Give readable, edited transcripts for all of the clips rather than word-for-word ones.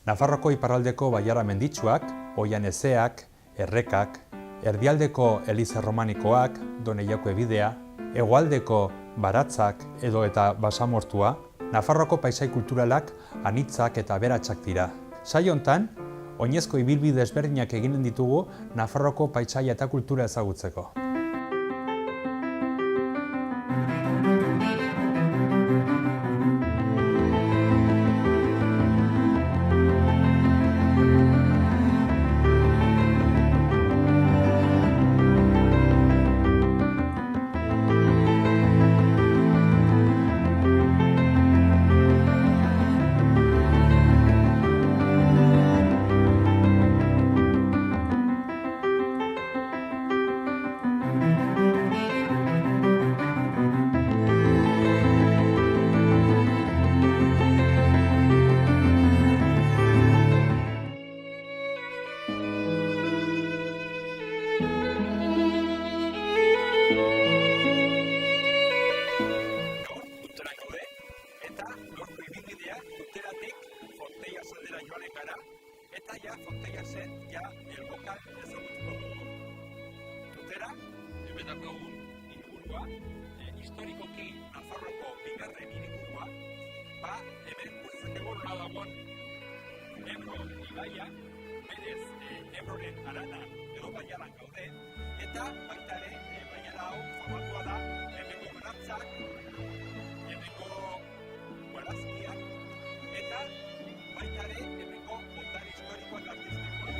Nafarroako iparraldeko bailara menditsuak, Oian Ezeak, Errekak, erdialdeko Eliza Romanikoak, Doneiako ebidea, hegoaldeko Baratzak edo eta Basamortua, Nafarroako paisai kulturalak anitzak eta aberatsak dira. Saio hontan, oinezko ibilbide ezberdinak eginen ditugu Nafarroako paisaia eta kultura ezagutzeko. Eta ja, Fonteia zen, ja, elbokan ezagutuko dugu. Tutera, bedakagun hiriburua, historikoki Nafarroko bigarren hiriburua, hemen guretzakego nola dagoen Ebro ibaia, berez Ebroren arana edo baiaran gaude, eta baita ere, baiara hau famatua da, hemengo baratzak, hemengo barazkiak, eta baita ere, hemengo ondare historikoak artistikoak.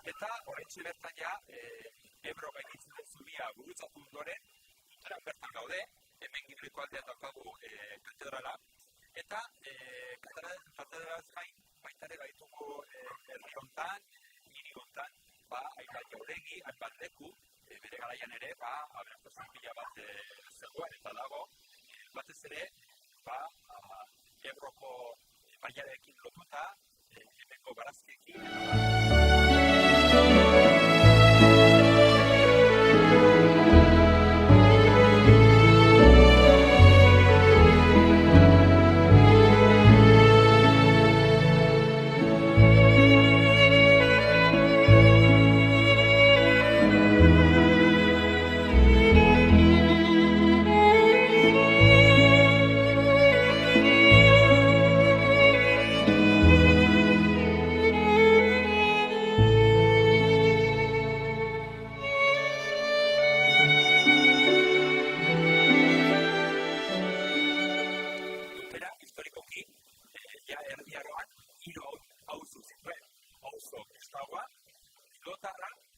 Eta horrentxe bertan ja, Ebro gainitzen den zubia gurutzatu ondoren, Tuteran bertan gaude, hemen Gibeleko aldean daukagu katedrala, eta katedralaz gain, baita ere baitugu herri hontan, hiri hontan, hainbat jauregi, hainbat leku, bere garaian ere, aberastasun pila bat zegoen eta dago, batez ere, Ebroko baiarekin lotuta, hemengo barazkiekin,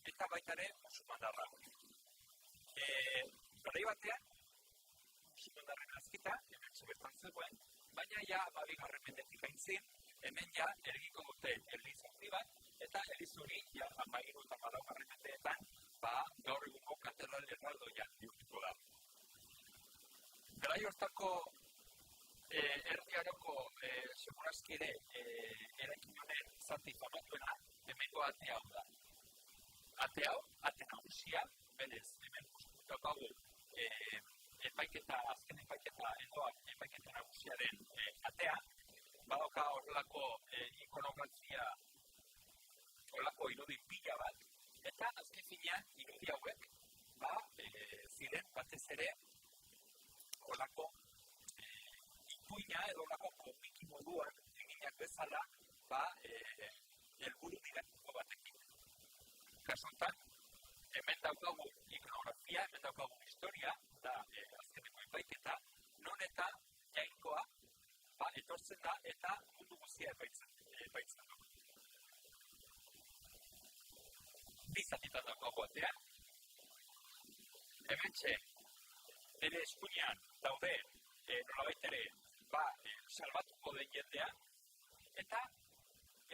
eta baita ere musulmandarra. Garai batean, musulmandarren azkita, hemen bertan zegoen, baina ja bigarren mendetik aintzin, hemen ja ergiko dute eliz handi bat, eta eliz hori ja 13 eta 14 mendeetan gaur egungo katedral erraldoia bihurtuko da. Garai hortako Erdi-Aroko segurazki ere eraikin honen zati famatuena hemengo ate hau da. Ate hau, ate nagusia, berez, hemen daukagu azken epaiketa nagusiaren atea, badauka horrelako ikonografia, horrelako irudi pila bat, eta azken finean irudi hauek, ziren batez ere horrelako bezala, helburu didaktiko batekin. Kasuntan, hemen daukagu ikonografia, hemen daukagu historia, da azkeneko epaiketa, non eta jainkoa etortzen da eta mundu guztia epaitzen du. Bi zatitan daukagu atea. Hementxe, bere eskuinean daude, nolabait ere, salbatuko den jendea, eta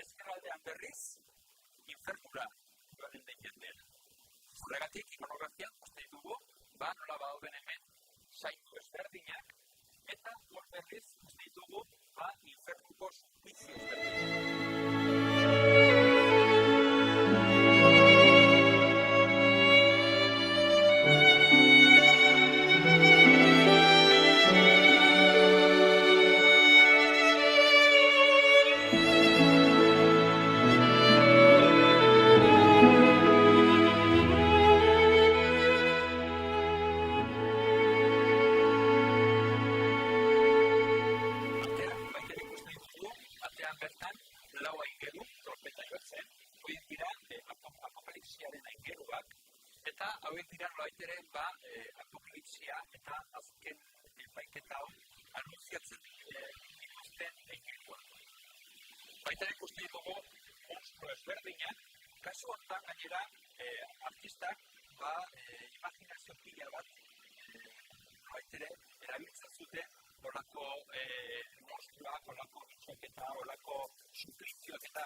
ezkerraldean berriz, infernura joan den jendea. Horregatik, ikonografian uste ditugu, nola dauden hemen saindu ezberdinak, eta hor berriz uste ditugu, infernuko suplizio ezberdinak. Apokalipsia eta azken epaiketa hau anuntziatzen dituzten eingeruak. Baita ikusten ditugu monstro ezberdinak, kasu honetan gainera artistak imaginazio pila bat erabiltzen zuten olako monstruak, olako bitxok eta olako suplizioak eta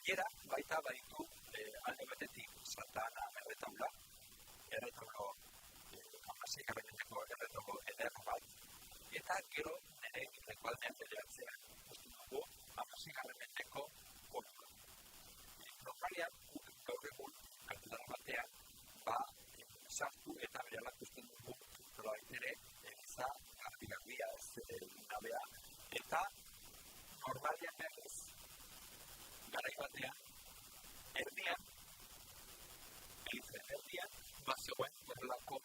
Gainera, baita baditu alde batetik Santana erretaula hamaseigarreneko erretaulo eder bat, eta gero nire lekualdean bederatzean ikusten dugu hamaseigarreneko konua. Normalian, gaur egun, katedral batean, sartu eta berehala ikusten dugu ere, eliza garbi-garbia, nabea, eta normalian berriz, garai batean, erdian, elizaren erdian, bazegoen horrelako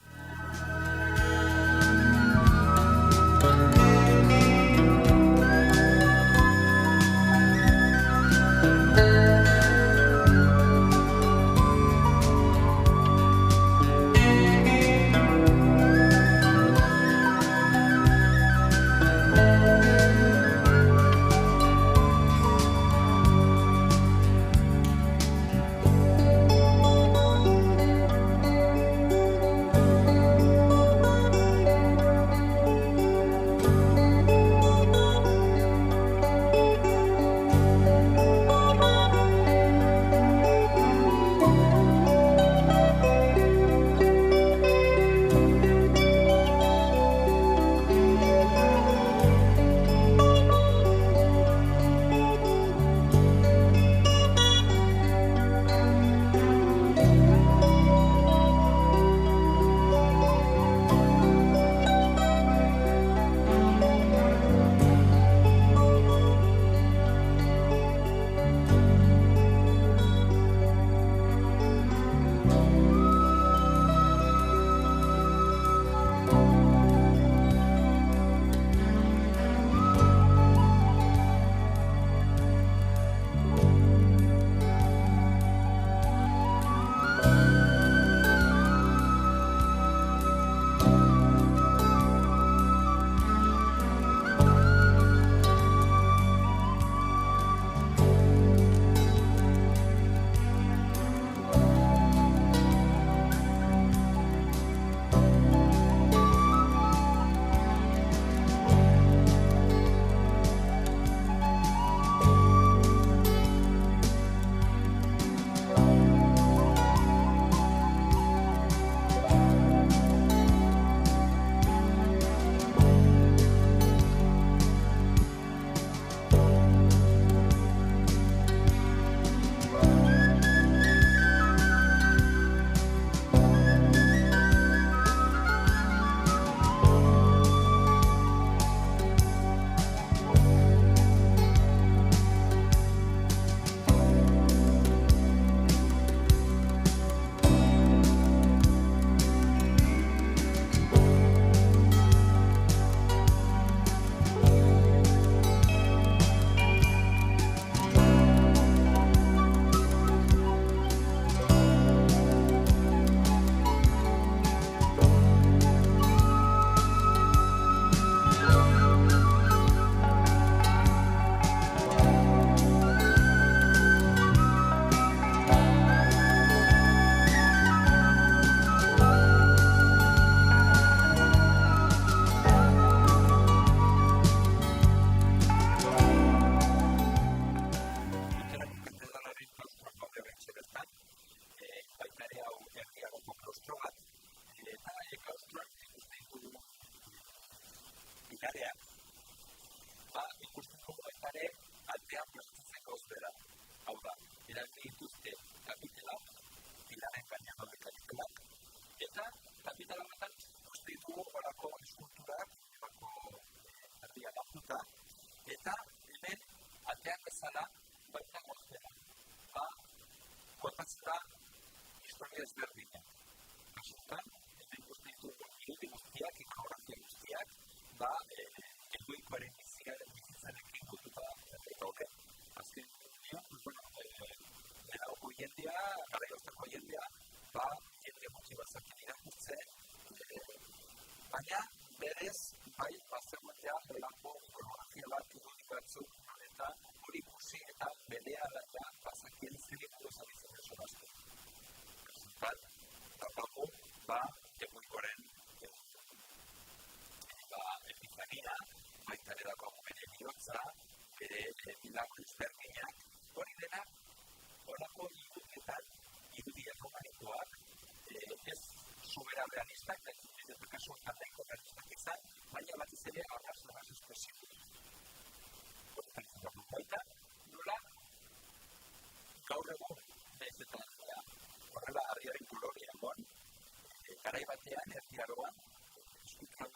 garai batean, erdiaroan, eskultura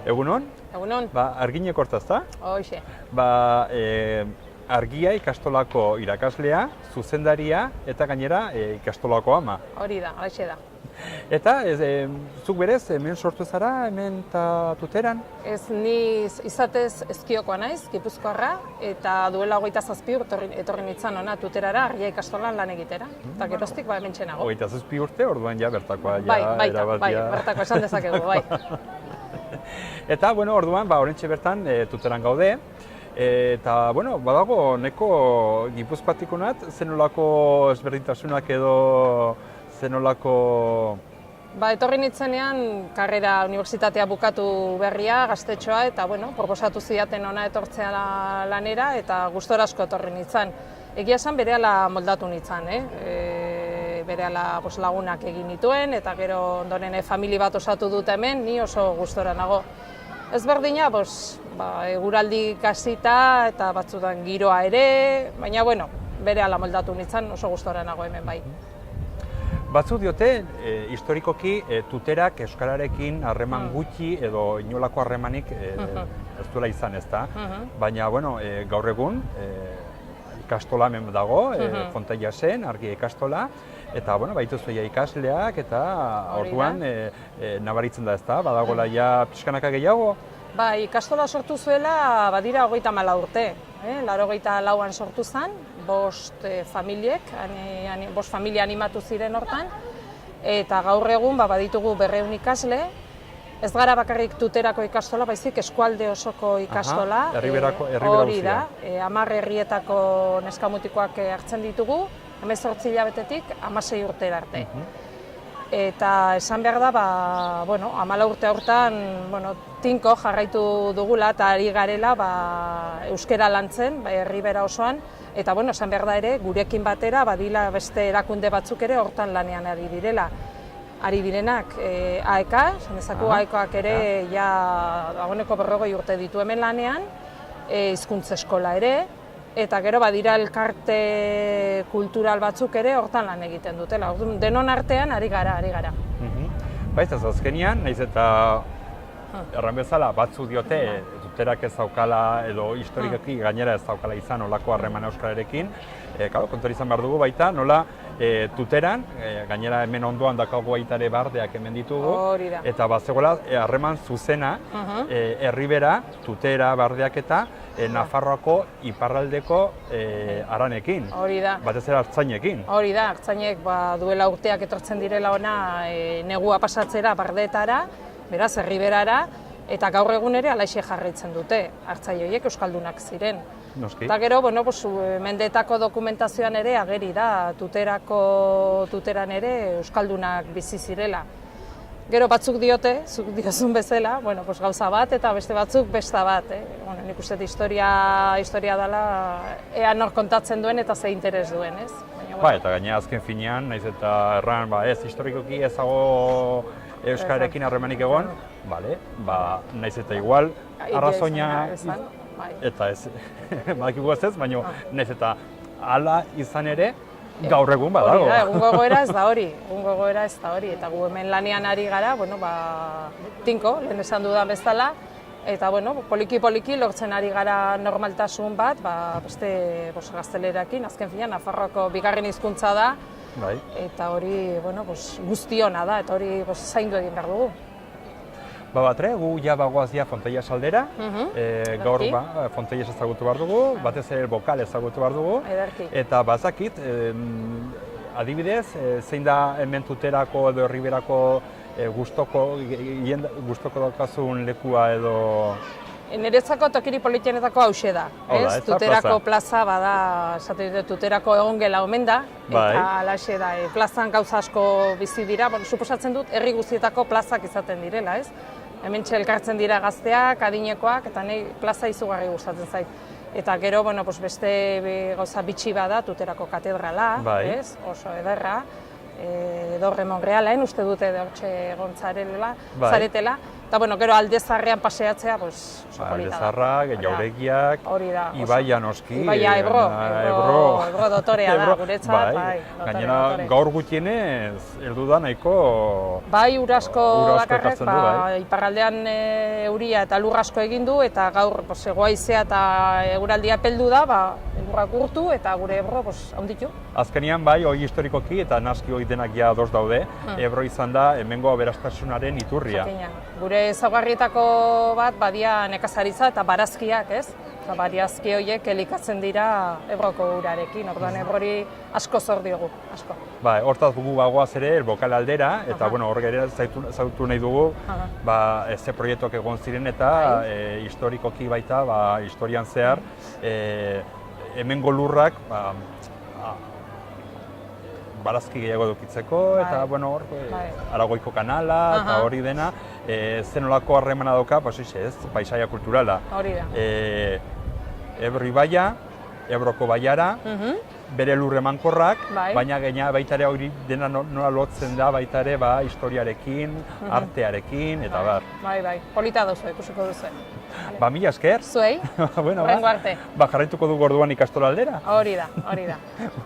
Egunon? Egunon, Arginek hortaz da? hoxe. Argia ikastolako irakaslea, zuzendaria eta gainera ikastolako ama. Hori da, halaxe da. Eta zuk berez hemen sortu zara, hemen eta Tuteran? Ez ni izatez ezkiokoa naiz, Gipuzkoarra, eta duela 27 urte etorri nintzen hona Tuterara Argia ikastolan lan egitera. Eta geroztik hemen txenago. 27 urte, orduan ja bertakoa. Bai, bertakoa esan dezakegu, bai. Eta, orduan, orentxe bertan Tuteran gaude. Eta, badago, neko Gipuzkoatikunat, zenolako ezberdintasunak edo zenolako... Etorri nintzenean, karrera unibertsitatea bukatu berria, gaztetxoa, eta, proposatu zidaten ona etortzea lanera, eta gustora asko etorri nintzen. Egia esan berehala moldatu nintzen, berehala lagunak egin nituen, eta gero ondoren famili bat osatu dut hemen, ni oso gustora nago. Ezberdina, eguraldi kasita eta batzutan giroa ere, baina, berehala moldatu nintzen, oso gustora nago hemen bai. Batzu diote, historikoki Tuterak euskararekin harreman gutxi edo inolako harremanik ez duela izan ez da. Baina, gaur egun ikastola hemen dago, Fontaillasen, Argia ikastola, eta baituzu ikasleak eta orduan nabaritzen da ez da, badagoela ja pixkanaka gehiago? Ikastola sortu zuela badira 34 urte. 84an sortu zen, 5 familia animatu ziren hortan, eta gaur egun baditugu 200 ikasle. Ez gara bakarrik Tuterako ikastola, baizik eskualde osoko ikastola. Hori da, 10 herrietako neskamutikoak hartzen ditugu, 18 hilabetetik 16 urtera arte. Eta esan behar da, 14 urte hortan tinko jarraitu dugula eta ari garela euskara lantzen, herribera osoan. Eta esan behar da ere, gurekin batera badila beste erakunde batzuk ere hortan lanean ari direla. Ari direnak AEK, esan dezaku AEKak ere dagoeneko 40 urte ditu hemen lanean, hizkuntza eskola ere, eta gero badira elkarte kultural batzuk ere hortan lan egiten dutela. Denon artean ari gara. Baiz, azkenean, nahiz eta erran bezala batzu diote Tuterak ez daukala edo historikoki gainera ez daukala izan olako harreman euskararekin. Kontuan izan behar dugu baita, nola Tuteran, gainera hemen ondoan dakago baita ere bardeak hemen ditugu, eta bazegoela harreman zuzena herribera, Tutera, bardeak eta Nafarroako iparraldeko haranekin. Hori da. Batez ere artzainekin. Hori da, artzainek duela urteak etortzen direla ona negua pasatzera bardeetara, beraz herriberara, eta gaur egun ere alaixe jarraitzen dute, hartzaile horiek euskaldunak ziren. Eta gero, mendetako dokumentazioan ere ageri da, Tuteran ere euskaldunak bizi zirela. Gero batzuk diote, zuk diozun bezala, gauza bat eta beste batzuk besta bat. Nik uste historia dela ea nor kontatzen duen eta ze interes duen, ez? Eta gainera azken finean, nahiz eta erran, historikoki ezago euskararekin harremanik egon, nahiz eta igual, arrazoina, eta ez, badakigu ez, baina nahiz eta hala izan ere, gaur egun badago. Egungo egoera ez da hori, eta gu hemen lanean ari gara, tinko, lehen esan dudan bezala, eta poliki-poliki lortzen ari gara normaltasun bat, beste gaztelerakin, azken finean, Nafarroako bigarren hizkuntza da, eta hori guztiona da, eta hori zaindu egin behar dugu. Batre, gu ja bagoaz Fontaillas aldera, gaur Fontaillas ezagutu behar dugu, batez ere bokal ezagutu behar dugu, eta bazakit, adibidez, zein da hemen Tuterako edo herriberako gustoko daukazun lekua edo... Niretzako tokiri politenetako hauxe da, Tuterako plaza bada, Tuterako egongela omen da, eta alaxe da, plazan gauza asko bizi dira, suposatzen dut herri guztietako plazak izaten direla, ez? Hemen elkartzen dira gazteak, adinekoak, eta nahi plaza izugarri gustatzen zait. Eta gero, beste gauza bitxi bada, Tuterako katedrala, oso ederra, Dorre Monrealaen, uste dute hortxe egon zaretela, Eta, bueno, gero Aldezarrean paseatzea, pues, oso polita da. Aldezarrak, Jauregiak, Hori da. Ibaia noski. Ibaia, Ebro dotorea da, guretzat, bai. Gainera, gaur gutienez, heldu da nahiko... Bai, ur asko bakarrek, ekartzen du, bai. iparraldean euria eta lur asko egin du, eta gaur hegoaizea eta eguraldia peldu da, elurrak urtu eta gure Ebro handitu. Azkenean bai, hori historikoki eta naski hori denak ja ados daude, Ebro izan da hemengo aberastasunaren iturria. Gure ezaugarrietako bat badia nekazaritza eta barazkiak, ez? Barazki horiek elikatzen dira Ebroko urarekin, orduan Ebrori asko zor diogu, asko. Hortaz dugu bagoaz ere, Elbokal aldera, eta hor gero zautu nahi dugu, ze proiektuak egon ziren eta historikoki baita, historian zehar, hemengo lurrak barazki gehiago edukitzeko, eta hor, Aragoiko kanala, eta hori dena, zenolako harremana dauka, paisaia kulturala. Hori da. Ebro ibaia, Ebroko baiara, bere lur emankorrak, baina baita ere hori dena nola lotzen da baita ere historiarekin, artearekin, eta bar. Bai, polita duzu, ikusiko duzu. Mila esker. Zuei, horrengo arte. Jarraituko dugu orduan ikastola aldera. Hori da.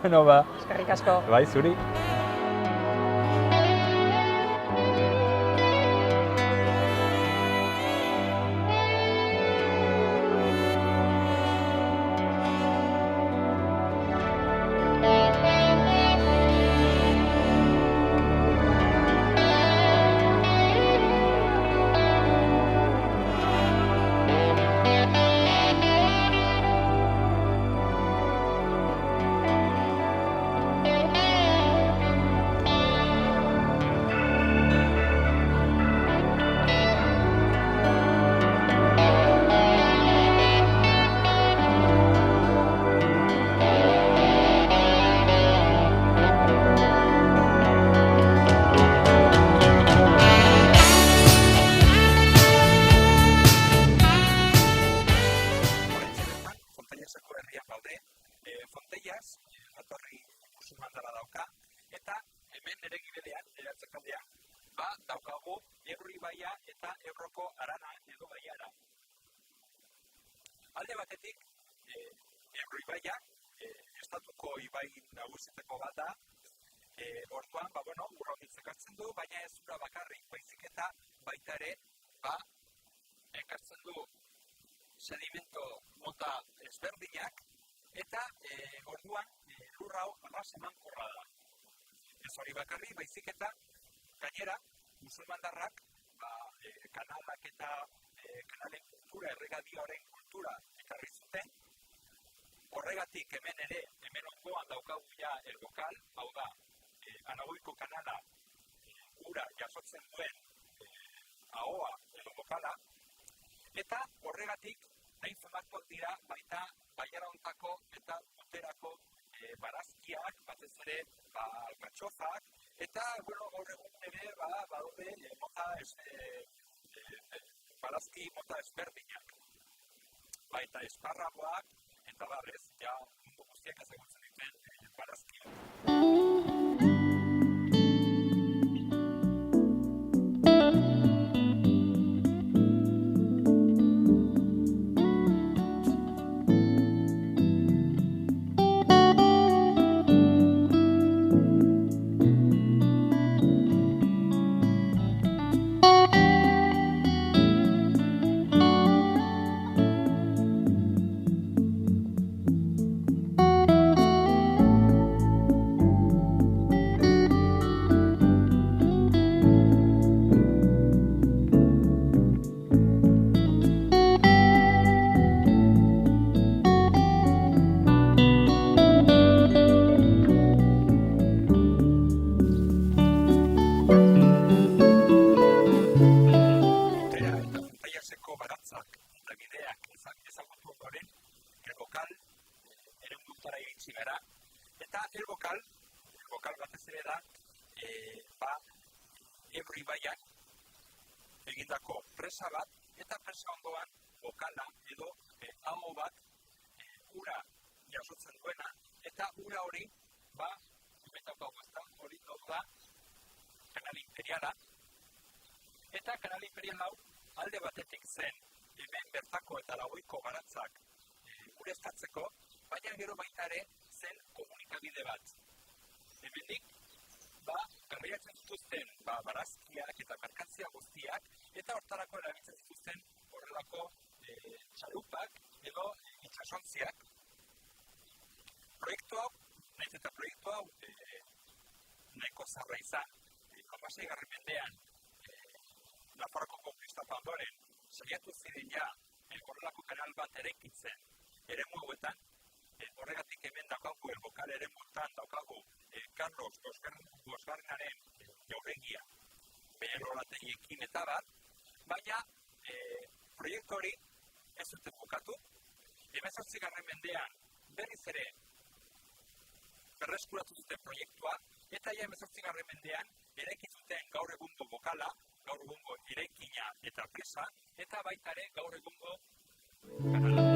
Eskerrik asko. Bai, zuri. Daukagu Ebro ibaia eta Ebroko arana edo baiara. Alde batetik, Ebro ibaia, estatuko ibai nagusietako bat da, orduan, urra honditzek hartzen du, baina ez ura bakarrik, baizik eta baita ere, ekartzen du sedimento mota ezberdinak, eta orduan lurra hau arras emankorra da. Ez hori bakarrik, baizik eta gainera, musulmandarrak kanalak eta kanalen kultura, erregadioaren kultura ekarri zuten. Horregatik hemen ondoan daukagu ja Elbokal, hau da, Anagoiko kanala ura jasotzen duen ahoa edo bokala, eta horregatik hain famatuak dira baita baiara hontako eta uterako barazkiak, batez ere alkatxofak, eta gaur egun ere badaude barazki mota ezberdinak. Baita esparragoak, eta barrez, mundu guztiak ezagutzen dituen barazkiak. Elbokal batez ere da, Ebro ibaiak egindako presa bat, eta presa ondoan bokala edo aho bat ura jasotzen duena, eta ura hori, hori da Kanal Imperiala, eta Kanal Imperial hau alde batetik zen hemen bertako eta Lagoiko baratzak ureztatzeko, baina gero baita ere zen komunikabide bat. Hemendik, garraiatzen zituzten barazkiak eta merkantzia guztiak, eta hortarako erabiltzen zituzten horrelako txalupak edo itsasontziak. Proiektu hau, nahiz eta proiektu hau nahiko zarra izan, 16. mendean Nafarroako konkistapa ondoren saiatu ziren ja horrelako kanal bat eraikitzen eremu hauetan, horregatik hemen daukagu elbokal eremuetan daukagu Carlos Bosgarrenaren jauregia bere lorategiekin eta bat, baina proiektu hori ez zuten bukatu. 18. mendean berriz ere berreskuratu zuten proiektua, eta 18. mendean eraiki zuten gaur egungo bokala, gaur egungo eraikina eta presa, eta baita ere gaur egungo kanala.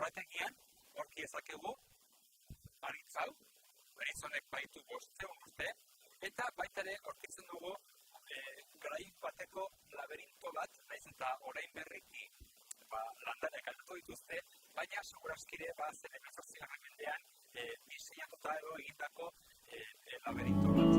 Lorategian, horki ezakegu, aritzau, arizonek baitu 500 urte, eta baita ere horkitzen dugu garai bateko laberinto bat, naiz eta orain berriki landareak aldatu dituzte, baina segurazkire zen 18. mendean diseinatuta edo egindako laberinto bat.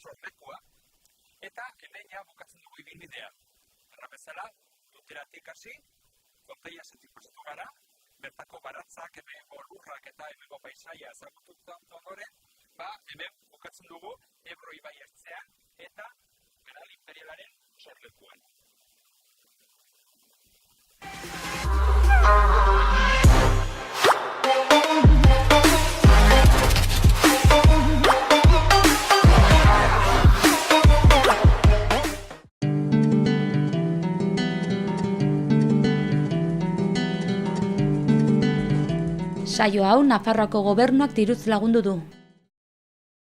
sorlekua, eta hemen ja bukatzen dugu ibilbidea. Erra bezala, Tuteratik hasi, Kontaiasetik pasatu gara, bertako baratzak, hemengo lurrak eta hemengo paisaia ezagututa ondoren, hemen bukatzen dugu Ebro ibai ertzean eta Gerala Imperialaren sorlekuan. Saio hau Nafarroako Gobernuak diruz lagundu du.